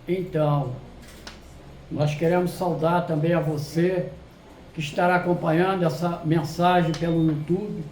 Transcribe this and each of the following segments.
Então, nós queremos saudar também a você que estará acompanhando essa mensagem pelo YouTube,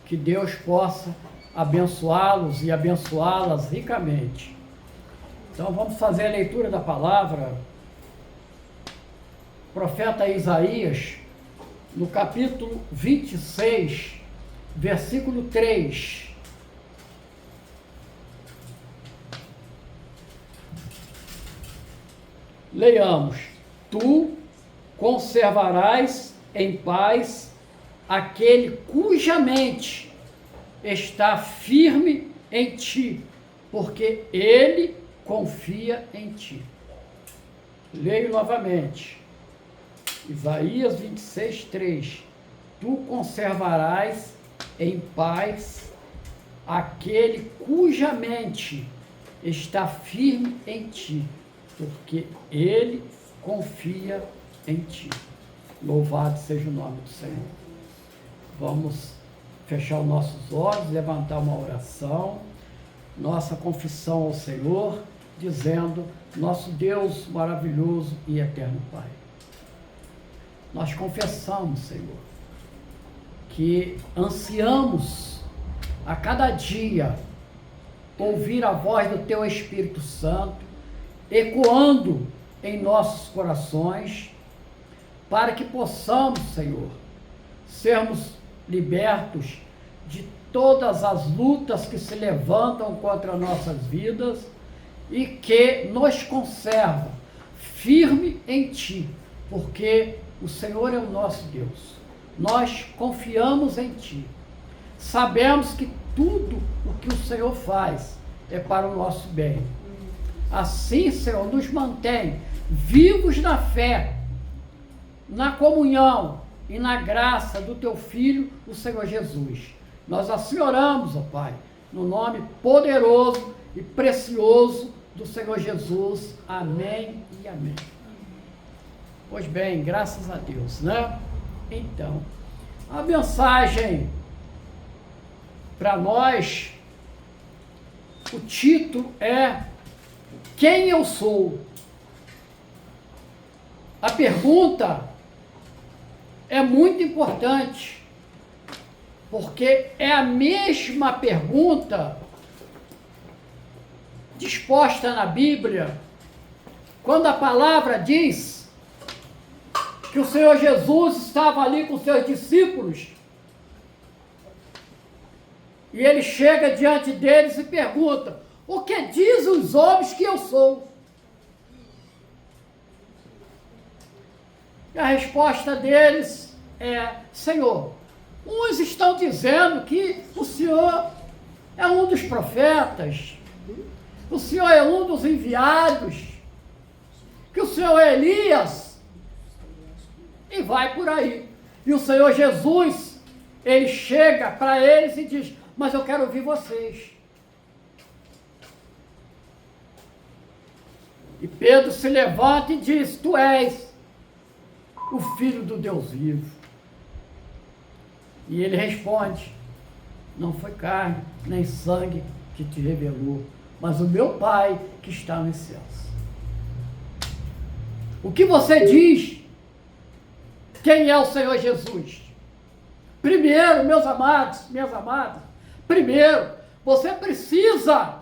que Deus possa abençoá-los e abençoá-las ricamente. Então vamos fazer a leitura da palavra. Profeta Isaías, no capítulo 26, versículo 3. Leiamos: Tu conservarás em paz aquele cuja mente está firme em ti, porque ele confia em ti. Leio novamente. Isaías 26, 3. Tu conservarás em paz aquele cuja mente está firme em ti, porque ele confia em ti. Louvado seja o nome do Senhor. Vamos fechar os nossos olhos, levantar uma oração, nossa confissão ao Senhor, dizendo: nosso Deus maravilhoso e eterno Pai, nós confessamos, Senhor, que ansiamos a cada dia ouvir a voz do Teu Espírito Santo, ecoando em nossos corações, para que possamos, Senhor, sermos libertos de todas as lutas que se levantam contra nossas vidas e que nos conserva firme em Ti, porque o Senhor é o nosso Deus. Nós confiamos em Ti. Sabemos que tudo o que o Senhor faz é para o nosso bem. Assim, Senhor, nos mantém vivos na fé, na comunhão e na graça do Teu Filho, o Senhor Jesus. Nós assim oramos, ó Pai, no nome poderoso e precioso do Senhor Jesus. Amém e amém. Pois bem, graças a Deus, né? Então, a mensagem para nós, o título é: Quem eu sou? A pergunta é muito importante, porque é a mesma pergunta disposta na Bíblia, quando a palavra diz que o Senhor Jesus estava ali com seus discípulos, e ele chega diante deles e pergunta: o que dizem os homens que eu sou? E a resposta deles é: Senhor, uns estão dizendo que o Senhor é um dos profetas, o Senhor é um dos enviados, que o Senhor é Elias, e vai por aí. E o Senhor Jesus, ele chega para eles e diz: mas eu quero ouvir vocês. E Pedro se levanta e diz: tu és o Filho do Deus vivo. E ele responde: não foi carne nem sangue que te revelou, mas o meu Pai que está nos céus. O que você diz? Quem é o Senhor Jesus? Primeiro, meus amados, minhas amadas, primeiro, você precisa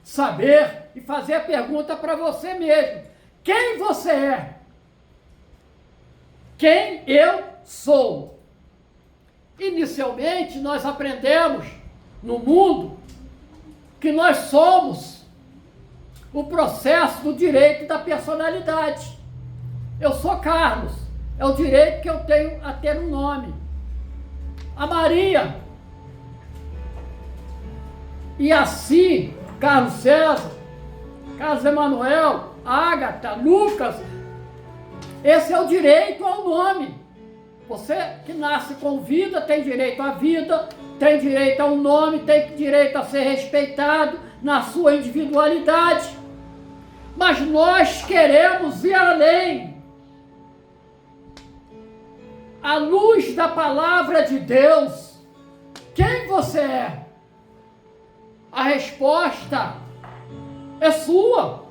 saber e fazer a pergunta para você mesmo: quem você é? Quem eu sou? Inicialmente, nós aprendemos no mundo que nós somos o processo do direito da personalidade. Eu sou Carlos, é o direito que eu tenho a ter um nome. A Maria, e assim, Carlos César, Carlos Emanuel, Ágata, Lucas, esse é o direito ao nome. Você que nasce com vida tem direito à vida, tem direito a um nome, tem direito a ser respeitado na sua individualidade. Mas nós queremos ir além. À luz da palavra de Deus, quem você é? A resposta é sua.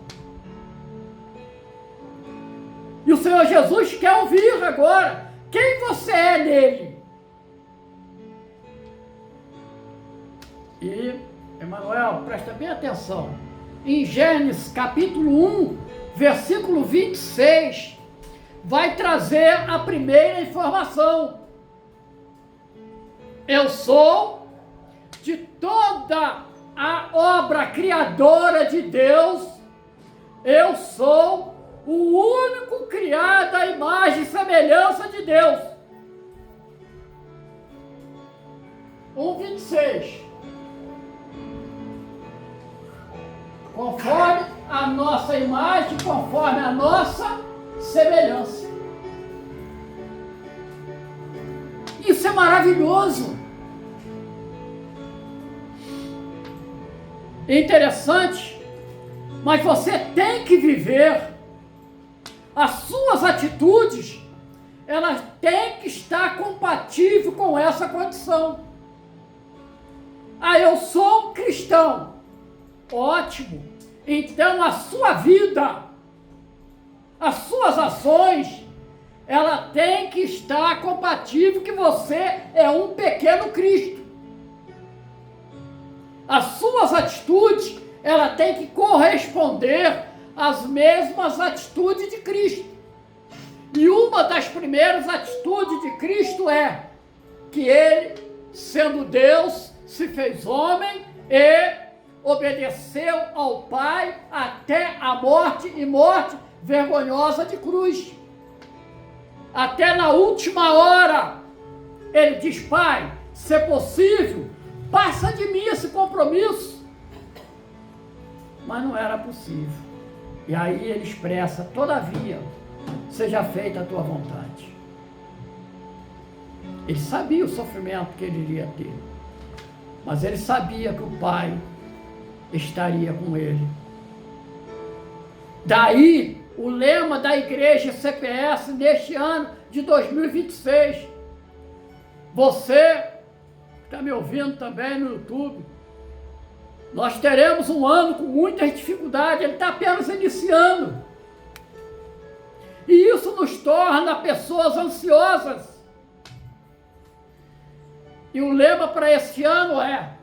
E o Senhor Jesus quer ouvir agora quem você é nele. E, Emanuel, presta bem atenção. Em Gênesis capítulo 1, versículo 26, vai trazer a primeira informação. Eu sou de toda a obra criadora de Deus, eu sou o único criado à imagem e semelhança de Deus. 1:26. Conforme a nossa imagem, conforme a nossa semelhança. Isso é maravilhoso. É interessante, mas você tem que viver. As suas atitudes, elas têm que estar compatíveis com essa condição. Ah, eu sou um cristão. Ótimo. Então a sua vida, as suas ações, ela tem que estar compatível que você é um pequeno Cristo. As suas atitudes, ela tem que corresponder às mesmas atitudes de Cristo. E uma das primeiras atitudes de Cristo é que ele, sendo Deus, se fez homem e obedeceu ao Pai até a morte, e morte vergonhosa de cruz. Até na última hora, ele diz: Pai, se é possível, passa de mim esse compromisso. Mas não era possível. E aí ele expressa: todavia, seja feita a tua vontade. Ele sabia o sofrimento que ele iria ter, mas ele sabia que o Pai estaria com ele. Daí o lema da igreja CPS neste ano de 2026. Você que está me ouvindo também no YouTube, nós teremos um ano com muitas dificuldades, ele está apenas iniciando. E isso nos torna pessoas ansiosas. E o lema para este ano é: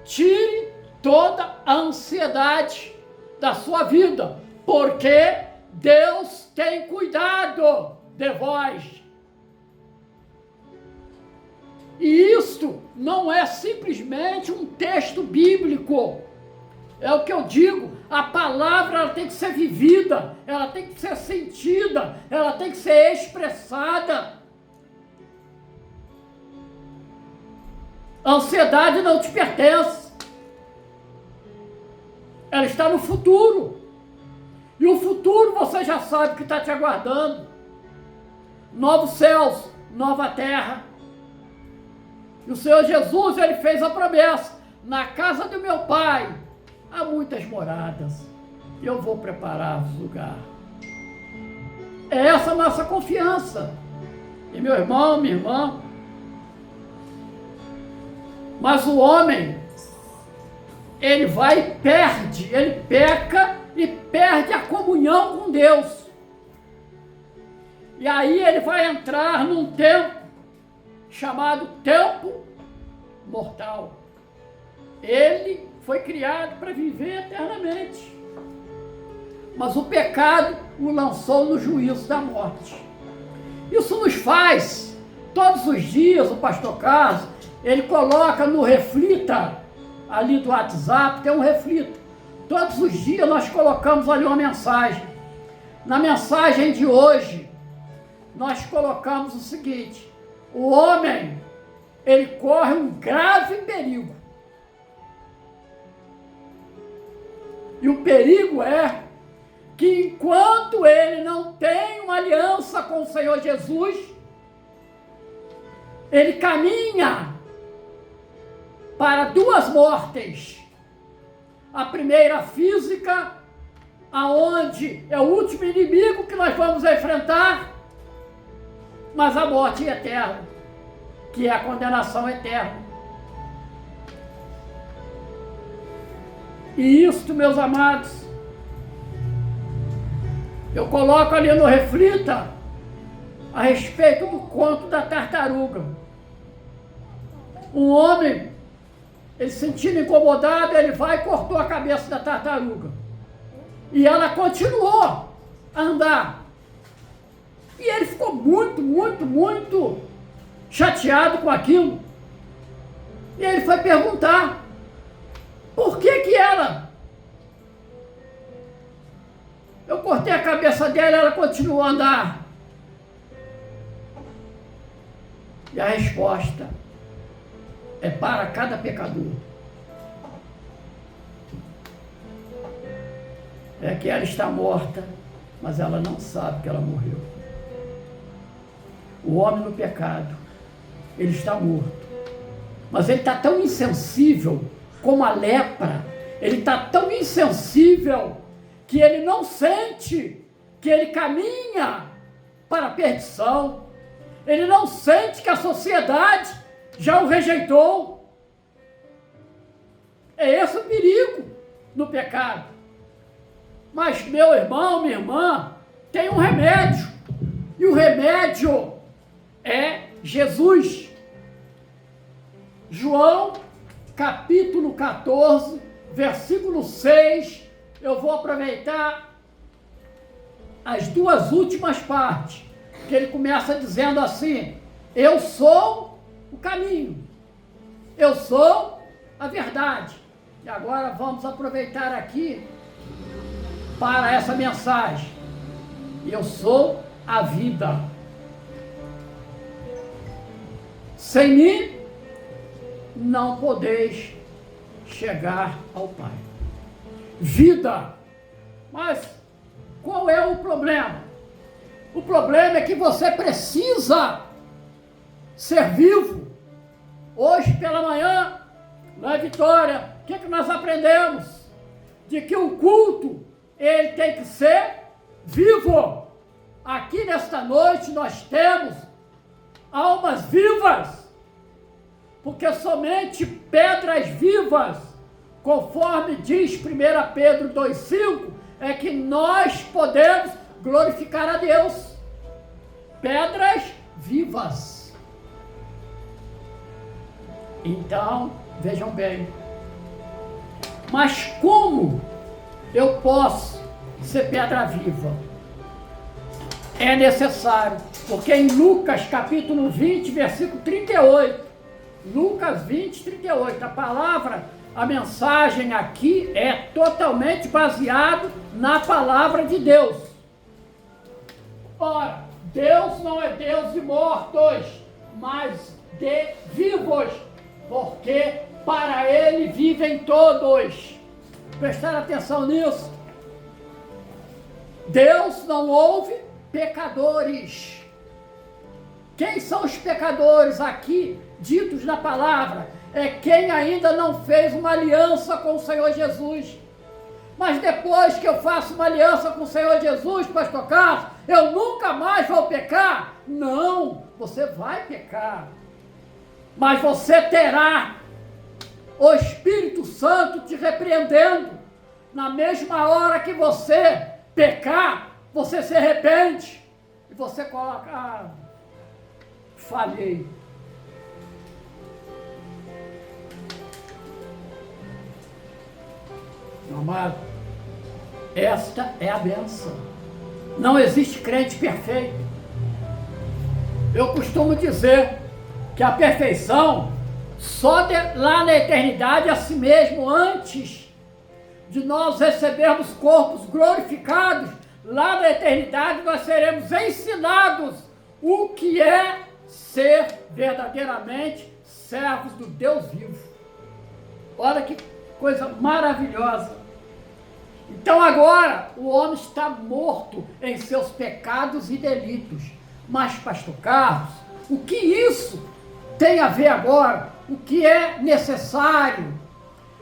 tire toda a ansiedade da sua vida, porque Deus tem cuidado de vós. E isto não é simplesmente um texto bíblico. É o que eu digo, a palavra ela tem que ser vivida, ela tem que ser sentida, ela tem que ser expressada. A ansiedade não te pertence. Ela está no futuro. E o futuro você já sabe que está te aguardando. Novos céus, nova terra. E o Senhor Jesus, ele fez a promessa: na casa do meu Pai há muitas moradas, e eu vou preparar-vos lugar. É essa a nossa confiança. E meu irmão, minha irmã, mas o homem, ele vai e perde, ele peca e perde a comunhão com Deus. E aí ele vai entrar num tempo chamado tempo mortal. Ele foi criado para viver eternamente. Mas o pecado o lançou no juízo da morte. Isso nos faz, todos os dias, o pastor Carlos, ele coloca no Reflita, ali do WhatsApp, tem um Reflita. Todos os dias nós colocamos ali uma mensagem. Na mensagem de hoje, nós colocamos o seguinte: o homem, ele corre um grave perigo. E o perigo é que enquanto ele não tem uma aliança com o Senhor Jesus, ele caminha para duas mortes. A primeira física, aonde é o último inimigo que nós vamos enfrentar, mas a morte eterna, que é a condenação eterna. E isto, meus amados, Eu coloco ali no Reflita a respeito do conto da tartaruga. Um homem, ele se sentindo incomodado, ele vai e cortou a cabeça da tartaruga. E ela continuou a andar. E ele ficou muito chateado com aquilo. E ele foi perguntar por que ela... Eu cortei a cabeça dela e ela continuou a andar. E a resposta é para cada pecador. É que ela está morta, mas ela não sabe que ela morreu. O homem no pecado, ele está morto. Mas ele está tão insensível como a lepra. Ele está tão insensível que ele não sente que ele caminha para a perdição. Ele não sente que a sociedade já o rejeitou. É esse o perigo no pecado. Mas, meu irmão, minha irmã, tem um remédio. E o remédio é Jesus. João, capítulo 14, versículo 6. Eu vou aproveitar as duas últimas partes. Que ele começa dizendo assim: eu sou o caminho, eu sou a verdade. E agora vamos aproveitar aqui para essa mensagem. Eu sou a vida. Sem mim não podeis chegar ao Pai. Vida. Mas qual é o problema? O problema é que você precisa ser vivo. Hoje pela manhã, na Vitória, o que nós aprendemos? De que o culto, ele tem que ser vivo. Aqui nesta noite nós temos almas vivas, porque somente pedras vivas, conforme diz 1 Pedro 2,5, é que nós podemos glorificar a Deus. Pedras vivas. Então, vejam bem. Mas como eu posso ser pedra viva? É necessário, porque em Lucas capítulo 20, versículo 38, Lucas 20, 38, a palavra, a mensagem aqui é totalmente baseado na palavra de Deus. Ora, Deus não é Deus de mortos, mas de vivos, porque para Ele vivem todos. Prestar atenção nisso. Deus não ouve pecadores. Quem são os pecadores aqui ditos na palavra? É quem ainda não fez uma aliança com o Senhor Jesus. Mas depois que eu faço uma aliança com o Senhor Jesus, pastor Carlos, eu nunca mais vou pecar? Não, você vai pecar. Mas você terá o Espírito Santo te repreendendo. Na mesma hora que você pecar, você se arrepende. E você coloca, falhei. Meu amado, esta é a bênção. Não existe crente perfeito. Eu costumo dizer que a perfeição só lá na eternidade, a si mesmo, antes de nós recebermos corpos glorificados, lá na eternidade nós seremos ensinados o que é ser verdadeiramente servos do Deus vivo. Olha que coisa maravilhosa. Então agora o homem está morto em seus pecados e delitos. Mas, pastor Carlos, o que isso tem a ver agora? O que é necessário?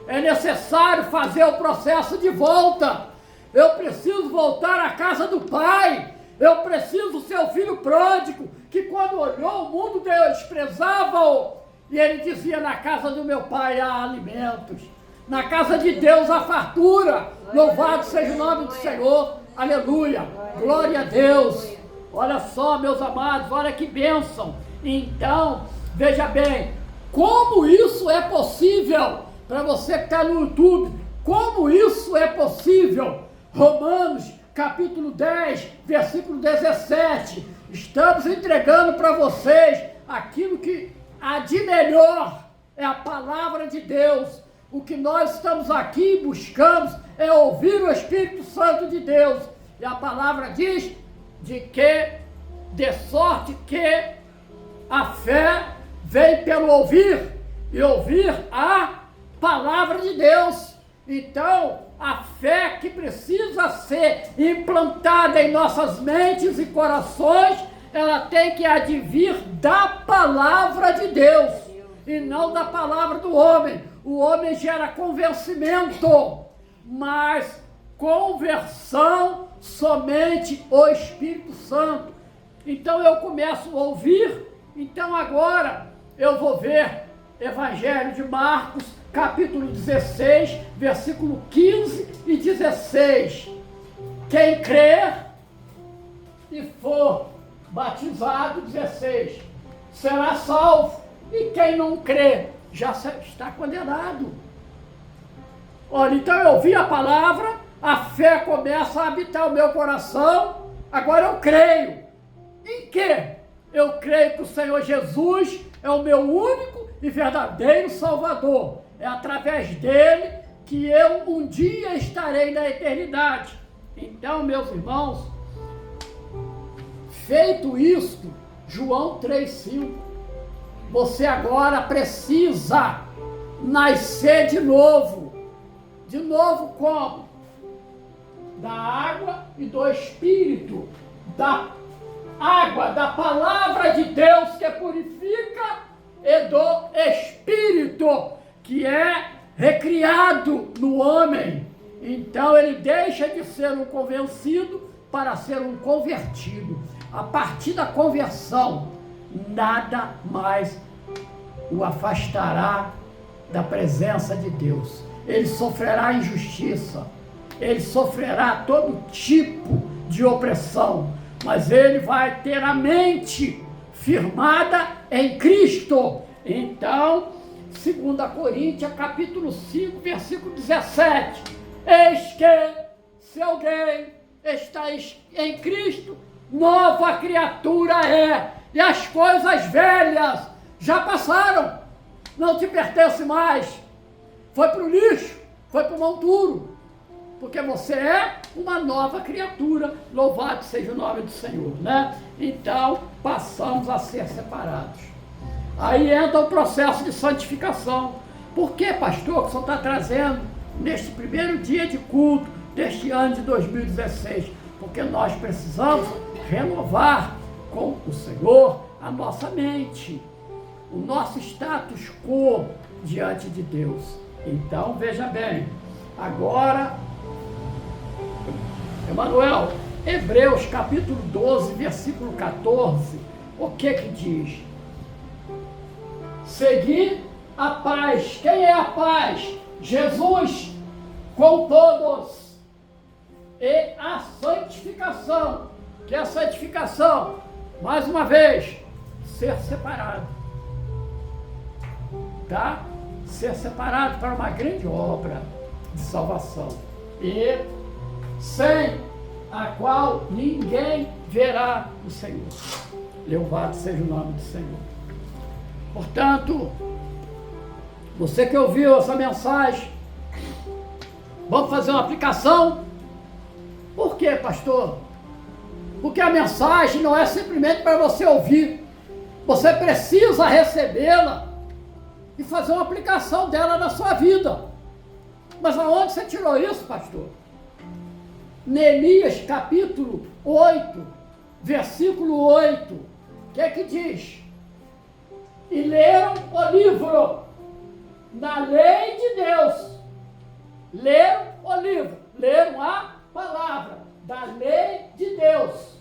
É necessário fazer o processo de volta. Eu preciso voltar à casa do Pai. Eu preciso ser o filho pródigo, que quando olhou o mundo desprezava-o. E ele dizia: na casa do meu Pai há alimentos. Na casa de Deus há fartura. Louvado seja o nome do Senhor. Aleluia. Glória a Deus. Olha só, meus amados, olha que bênção. Então, veja bem, como isso é possível? Para você que está no YouTube, como isso é possível? Romanos, capítulo 10, versículo 17. Estamos entregando para vocês aquilo que há de melhor, é a palavra de Deus. O que nós estamos aqui buscando é ouvir o Espírito Santo de Deus. E a palavra diz de sorte que a fé vem pelo ouvir, e ouvir a palavra de Deus. Então, a fé que precisa ser implantada em nossas mentes e corações, ela tem que advir da palavra de Deus, e não da palavra do homem. O homem gera convencimento, mas conversão somente o Espírito Santo. Então eu começo a ouvir. Então agora eu vou ver Evangelho de Marcos, capítulo 16, versículo 15 e 16. Quem crer e for batizado, 16, será salvo. E quem não crê já está condenado. Olha, então eu ouvi a palavra, a fé começa a habitar o meu coração, agora eu creio. Em quê? Eu creio que o Senhor Jesus é o meu único e verdadeiro Salvador. É através dele que eu um dia estarei na eternidade. Então, meus irmãos, feito isto, João 3,5, você agora precisa nascer de novo. De novo como? Da água e do Espírito. Da água, da palavra de Deus que purifica, e do Espírito que é recriado no homem. Então ele deixa de ser um convencido para ser um convertido. A partir da conversão, nada mais o afastará da presença de Deus. Ele sofrerá injustiça, ele sofrerá todo tipo de opressão, mas ele vai ter a mente firmada em Cristo. Então, 2 Coríntios, capítulo 5, versículo 17. Eis que, se alguém está em Cristo, nova criatura é, e as coisas velhas já passaram, não te pertence mais, foi para o lixo, foi para o monturo, porque você é uma nova criatura, louvado seja o nome do Senhor, né? Então, passamos a ser separados. Aí entra o processo de santificação. Por que, pastor, que o senhor está trazendo neste primeiro dia de culto deste ano de 2016? Porque nós precisamos renovar com o Senhor a nossa mente, o nosso status quo diante de Deus. Então, veja bem, agora, Emanuel, Hebreus capítulo 12, versículo 14, o que diz? Seguir a paz. Quem é a paz? Jesus com todos. E a santificação. Que é a santificação? Mais uma vez, ser separado. Tá? Ser separado para uma grande obra de salvação. E sem a qual ninguém verá o Senhor. Louvado seja o nome do Senhor. Portanto, você que ouviu essa mensagem, vamos fazer uma aplicação? Por quê, pastor? Porque a mensagem não é simplesmente para você ouvir. Você precisa recebê-la e fazer uma aplicação dela na sua vida. Mas aonde você tirou isso, pastor? Neemias capítulo 8, versículo 8. O que diz? E leram o livro na lei de Deus. Leram o livro, leram a palavra da lei de Deus.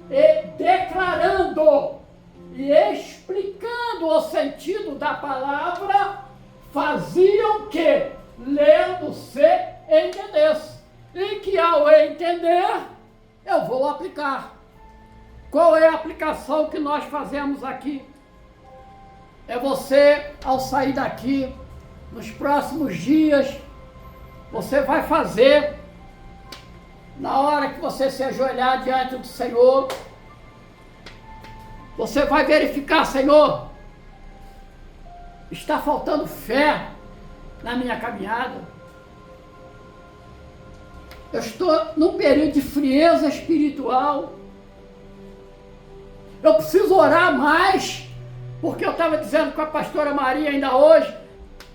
E declarando e explicando o sentido da palavra, faziam que, lendo, se entendesse. E que ao entender, compreender, eu vou aplicar. Qual é a aplicação que nós fazemos aqui? É você, ao sair daqui, nos próximos dias, você vai fazer, na hora que você se ajoelhar diante do Senhor, você vai verificar, Senhor, está faltando fé na minha caminhada. Eu estou num período de frieza espiritual. Eu preciso orar mais, porque eu estava dizendo com a pastora Maria ainda hoje,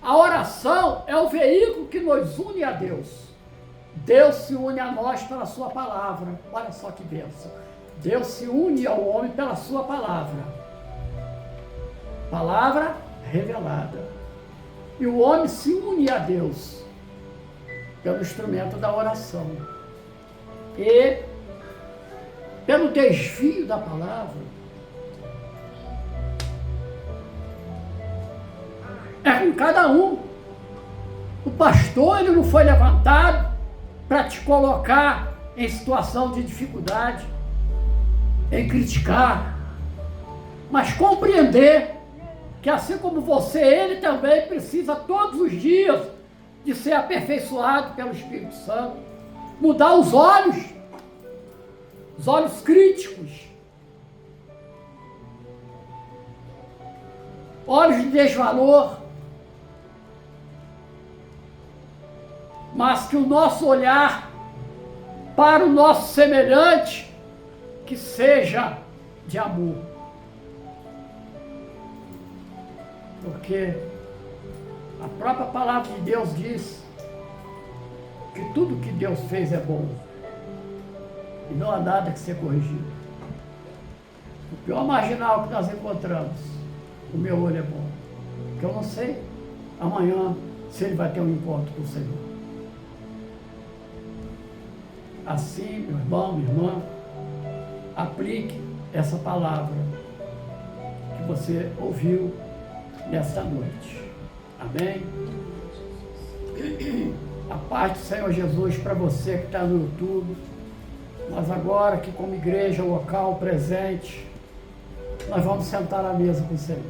a oração é o veículo que nos une a Deus. Deus se une a nós pela sua palavra. Olha só que bênção. Deus se une ao homem pela sua palavra. Palavra revelada. E o homem se une a Deus pelo instrumento da oração. E pelo desvio da palavra. É com cada um. O pastor, ele não foi levantado para te colocar em situação de dificuldade, em criticar, mas compreender que assim como você, ele também precisa todos os dias de ser aperfeiçoado pelo Espírito Santo, mudar os olhos críticos, olhos de desvalor, mas que o nosso olhar para o nosso semelhante que seja de amor. Porque a própria palavra de Deus diz que tudo que Deus fez é bom e não há nada que ser corrigido. O pior marginal que nós encontramos, o meu olho é bom, porque eu não sei amanhã se ele vai ter um encontro com o Senhor. Assim, meu irmão, minha irmã, aplique essa palavra que você ouviu nesta noite. Amém? A paz do Senhor Jesus para você que está no YouTube. Nós agora, aqui como igreja local presente, nós vamos sentar à mesa com o Senhor.